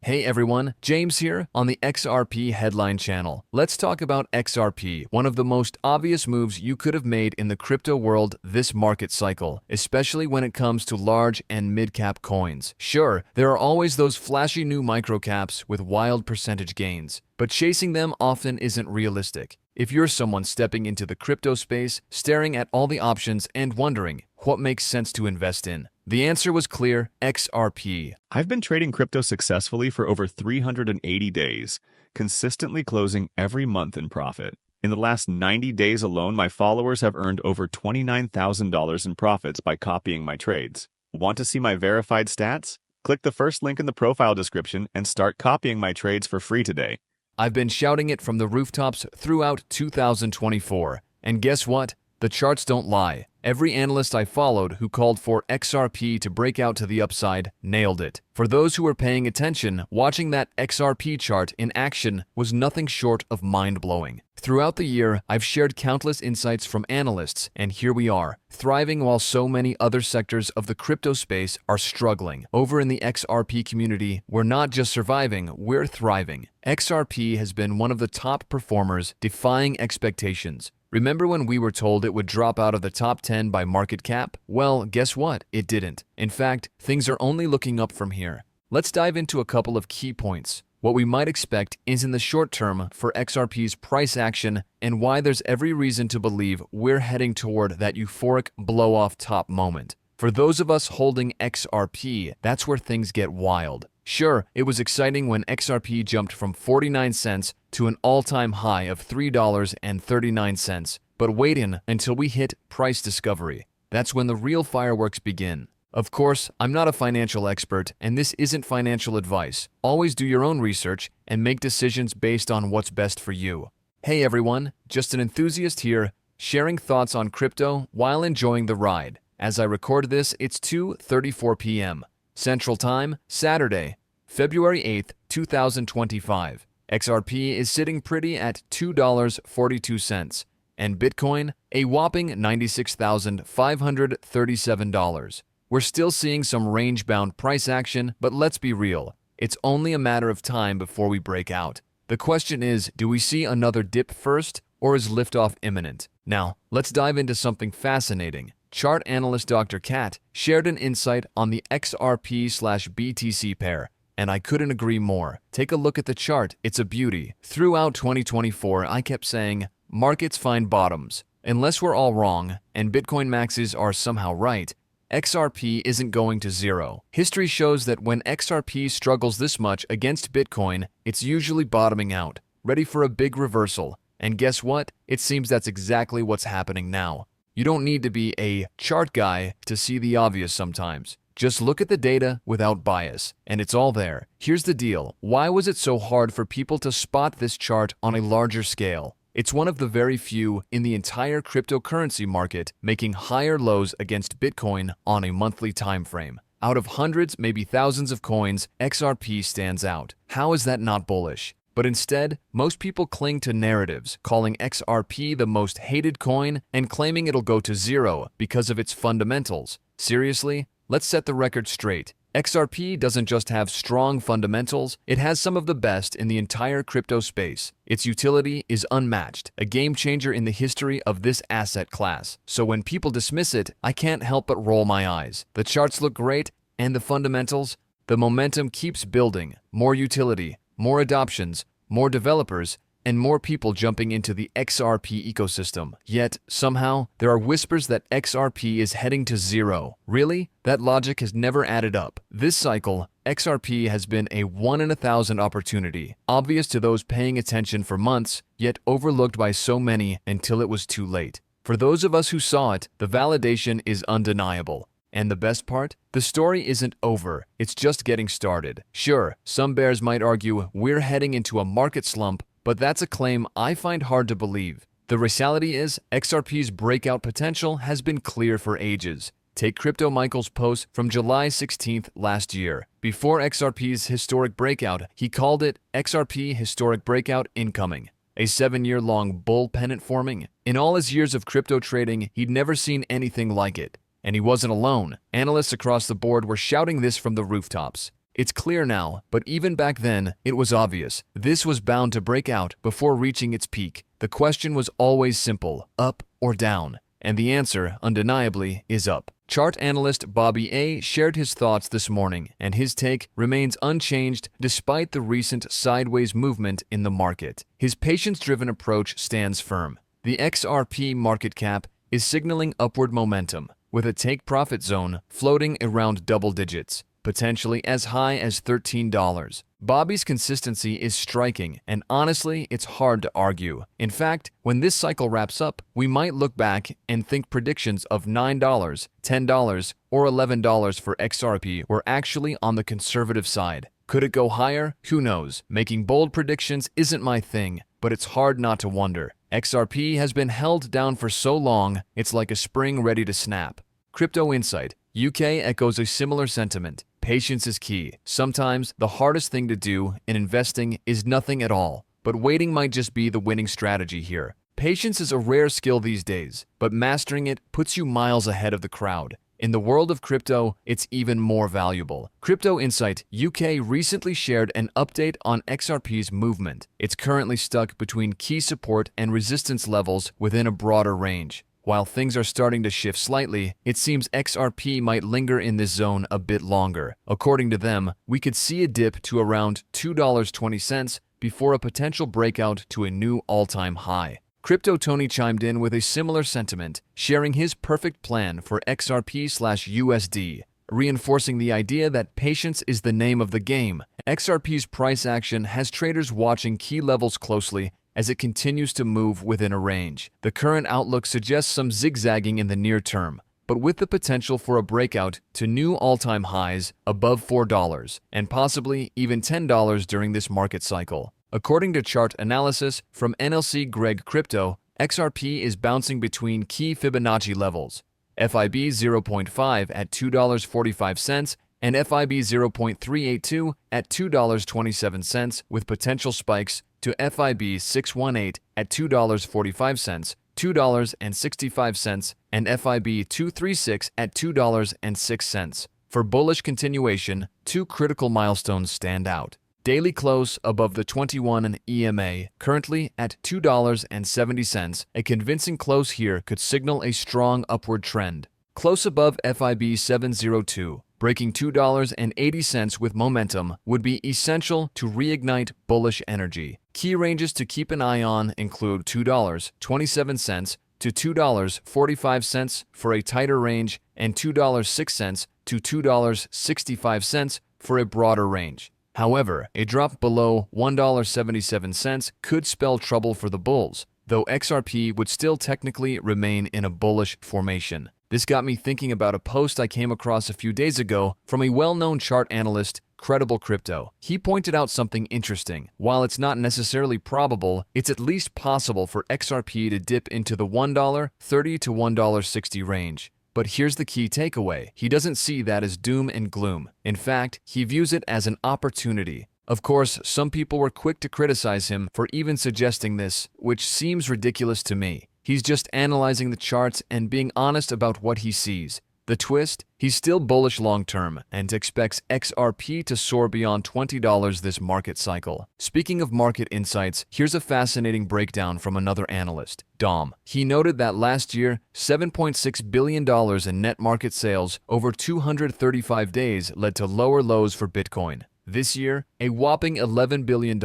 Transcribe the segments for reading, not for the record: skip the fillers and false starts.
Hey everyone, James here on the XRP Headline Channel. Let's talk about XRP, one of the most obvious moves you could have made in the crypto world this market cycle, especially when it comes to large and mid-cap coins. Sure, there are always those flashy new microcaps with wild percentage gains, but chasing them often isn't realistic. If you're someone stepping into the crypto space, staring at all the options and wondering what makes sense to invest in, the answer was clear: XRP. I've been trading crypto successfully for over 380 days, consistently closing every month in profit. In the last 90 days alone, my followers have earned over $29,000 in profits by copying my trades. Want to see my verified stats? Click the first link in the profile description and start copying my trades for free today. I've been shouting it from the rooftops throughout 2024, and guess what? The charts don't lie. Every analyst I followed who called for XRP to break out to the upside nailed it. For those who were paying attention, watching that XRP chart in action was nothing short of mind-blowing. Throughout the year, I've shared countless insights from analysts, and here we are, thriving while so many other sectors of the crypto space are struggling. Over in the XRP community, we're not just surviving, we're thriving. XRP has been one of the top performers, defying expectations. Remember when we were told it would drop out of the top 10 by market cap? Well, guess what? It didn't. In fact, things are only looking up from here. Let's dive into a couple of key points. What we might expect is in the short term for XRP's price action and why there's every reason to believe we're heading toward that euphoric blow-off top moment. For those of us holding XRP, that's where things get wild. Sure, it was exciting when XRP jumped from 49 cents to an all-time high of $3.39, but wait until we hit price discovery. That's when the real fireworks begin. Of course, I'm not a financial expert, and this isn't financial advice. Always do your own research and make decisions based on what's best for you. Hey everyone, just an enthusiast here, sharing thoughts on crypto while enjoying the ride. As I record this, it's 2:34 p.m. Central Time, Saturday, February 8th, 2025. XRP is sitting pretty at $2.42, and Bitcoin a whopping $96,537. We're still seeing some range-bound price action, but let's be real, it's only a matter of time before we break out. The question is, do we see another dip first, or is liftoff imminent? Now, let's dive into something fascinating. Chart analyst Dr. Cat shared an insight on the XRP/BTC pair, and I couldn't agree more. Take a look at the chart, it's a beauty. Throughout 2024, I kept saying, markets find bottoms. Unless we're all wrong, and Bitcoin maxes are somehow right, XRP isn't going to zero. History shows that when XRP struggles this much against Bitcoin, it's usually bottoming out, ready for a big reversal. And guess what? It seems that's exactly what's happening now. You don't need to be a chart guy to see the obvious sometimes. Just look at the data without bias, and it's all there. Here's the deal. Why was it so hard for people to spot this chart on a larger scale? It's one of the very few in the entire cryptocurrency market making higher lows against Bitcoin on a monthly time frame. Out of hundreds, maybe thousands of coins, XRP stands out. How is that not bullish? But instead, most people cling to narratives, calling XRP the most hated coin and claiming it'll go to zero because of its fundamentals. Seriously? Let's set the record straight. XRP doesn't just have strong fundamentals, it has some of the best in the entire crypto space. Its utility is unmatched, a game changer in the history of this asset class. So when people dismiss it, I can't help but roll my eyes. The charts look great, and the fundamentals? The momentum keeps building. More utility, more adoptions, more developers, and more people jumping into the XRP ecosystem. Yet, somehow, there are whispers that XRP is heading to zero. Really? That logic has never added up. This cycle, XRP has been a 1 in 1,000 opportunity, obvious to those paying attention for months, yet overlooked by so many until it was too late. For those of us who saw it, the validation is undeniable. And the best part? The story isn't over, it's just getting started. Sure, some bears might argue we're heading into a market slump, but that's a claim I find hard to believe. The reality is, XRP's breakout potential has been clear for ages. Take Crypto Michael's post from July 16th last year. Before XRP's historic breakout, he called it XRP Historic Breakout Incoming. A 7-year-long bull pennant forming. In all his years of crypto trading, he'd never seen anything like it. And he wasn't alone. Analysts across the board were shouting this from the rooftops. It's clear now, but even back then, it was obvious. This was bound to break out before reaching its peak. The question was always simple, up or down? And the answer, undeniably, is up. Chart analyst Bobby A. shared his thoughts this morning, and his take remains unchanged despite the recent sideways movement in the market. His patience-driven approach stands firm. The XRP market cap is signaling upward momentum, with a take-profit zone floating around double digits, potentially as high as $13. Bobby's consistency is striking, and honestly, it's hard to argue. In fact, when this cycle wraps up, we might look back and think predictions of $9, $10, or $11 for XRP were actually on the conservative side. Could it go higher? Who knows? Making bold predictions isn't my thing, but it's hard not to wonder. XRP has been held down for so long, it's like a spring ready to snap. Crypto Insight UK echoes a similar sentiment. Patience is key. Sometimes the hardest thing to do in investing is nothing at all, but waiting might just be the winning strategy here. Patience is a rare skill these days, but mastering it puts you miles ahead of the crowd. In the world of crypto, it's even more valuable. Crypto Insight UK recently shared an update on XRP's movement. It's currently stuck between key support and resistance levels within a broader range. While things are starting to shift slightly, it seems XRP might linger in this zone a bit longer. According to them, we could see a dip to around $2.20 before a potential breakout to a new all-time high. Crypto Tony chimed in with a similar sentiment, sharing his perfect plan for XRP/USD, reinforcing the idea that patience is the name of the game. XRP's price action has traders watching key levels closely as it continues to move within a range. The current outlook suggests some zigzagging in the near term, but with the potential for a breakout to new all-time highs above $4 and possibly even $10 during this market cycle. According to chart analysis from NLC Greg Crypto, XRP is bouncing between key Fibonacci levels, FIB 0.5 at $2.45 and FIB 0.382 at $2.27, with potential spikes to FIB 618 at $2.45, $2.65, and FIB 236 at $2.06. For bullish continuation, two critical milestones stand out. Daily close above the 21 EMA, currently at $2.70. A convincing close here could signal a strong upward trend. Close above FIB 702, breaking $2.80 with momentum would be essential to reignite bullish energy. Key ranges to keep an eye on include $2.27 to $2.45 for a tighter range and $2.06 to $2.65 for a broader range. However, a drop below $1.77 could spell trouble for the bulls, though XRP would still technically remain in a bullish formation. This got me thinking about a post I came across a few days ago from a well-known chart analyst, Credible Crypto. He pointed out something interesting. While it's not necessarily probable, it's at least possible for XRP to dip into the $1.30 to $1.60 range. But here's the key takeaway. He doesn't see that as doom and gloom. In fact, he views it as an opportunity. Of course, some people were quick to criticize him for even suggesting this, which seems ridiculous to me. He's just analyzing the charts and being honest about what he sees. The twist? He's still bullish long-term and expects XRP to soar beyond $20 this market cycle. Speaking of market insights, here's a fascinating breakdown from another analyst, Dom. He noted that last year, $7.6 billion in net market sales over 235 days led to lower lows for Bitcoin. This year, a whopping $11 billion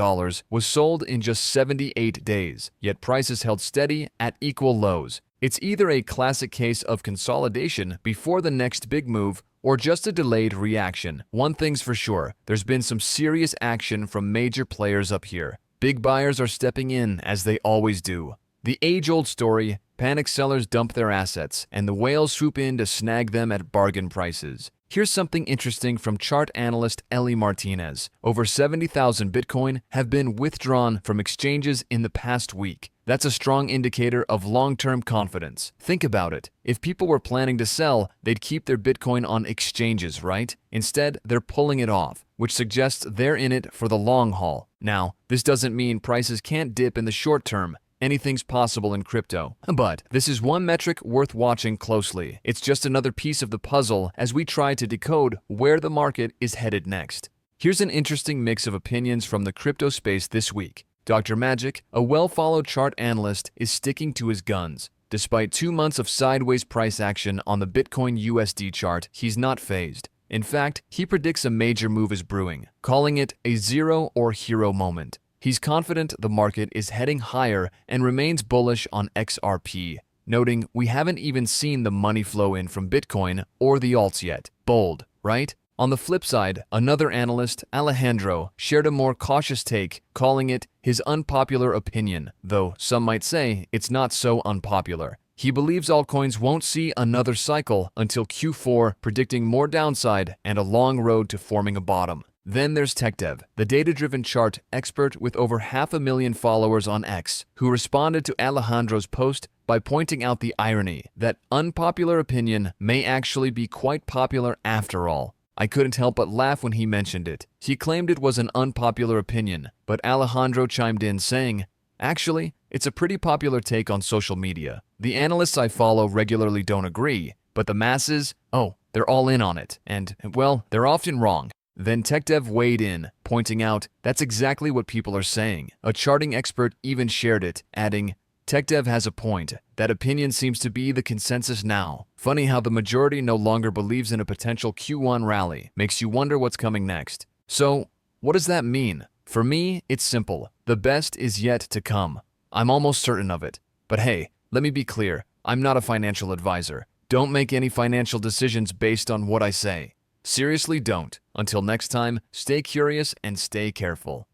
was sold in just 78 days, yet prices held steady at equal lows. It's either a classic case of consolidation before the next big move or just a delayed reaction. One thing's for sure, there's been some serious action from major players up here. Big buyers are stepping in as they always do. The age-old story, panic sellers dump their assets and the whales swoop in to snag them at bargain prices. Here's something interesting from chart analyst Ellie Martinez. Over 70,000 Bitcoin have been withdrawn from exchanges in the past week. That's a strong indicator of long-term confidence. Think about it. If people were planning to sell, they'd keep their Bitcoin on exchanges, right? Instead, they're pulling it off, which suggests they're in it for the long haul. Now, this doesn't mean prices can't dip in the short term. Anything's possible in crypto. But this is one metric worth watching closely. It's just another piece of the puzzle as we try to decode where the market is headed next. Here's an interesting mix of opinions from the crypto space this week. Dr. Magic, a well-followed chart analyst, is sticking to his guns. Despite 2 months of sideways price action on the Bitcoin USD chart, he's not phased. In fact, he predicts a major move is brewing, calling it a zero or hero moment. He's confident the market is heading higher and remains bullish on XRP, noting we haven't even seen the money flow in from Bitcoin or the alts yet. Bold, right? On the flip side, another analyst, Alejandro, shared a more cautious take, calling it his unpopular opinion, though some might say it's not so unpopular. He believes altcoins won't see another cycle until Q4, predicting more downside and a long road to forming a bottom. Then there's TechDev, the data-driven chart expert with over 500,000 followers on X, who responded to Alejandro's post by pointing out the irony that unpopular opinion may actually be quite popular after all. I couldn't help but laugh when he mentioned it. He claimed it was an unpopular opinion, but Alejandro chimed in saying, "Actually, it's a pretty popular take on social media. The analysts I follow regularly don't agree, but the masses, oh, they're all in on it, and, well, they're often wrong." Then TechDev weighed in, pointing out that's exactly what people are saying. A charting expert even shared it, adding, "TechDev has a point. That opinion seems to be the consensus now. Funny how the majority no longer believes in a potential Q1 rally. Makes you wonder what's coming next." So, what does that mean? For me, it's simple. The best is yet to come. I'm almost certain of it. But hey, let me be clear. I'm not a financial advisor. Don't make any financial decisions based on what I say. Seriously, don't. Until next time, stay curious and stay careful.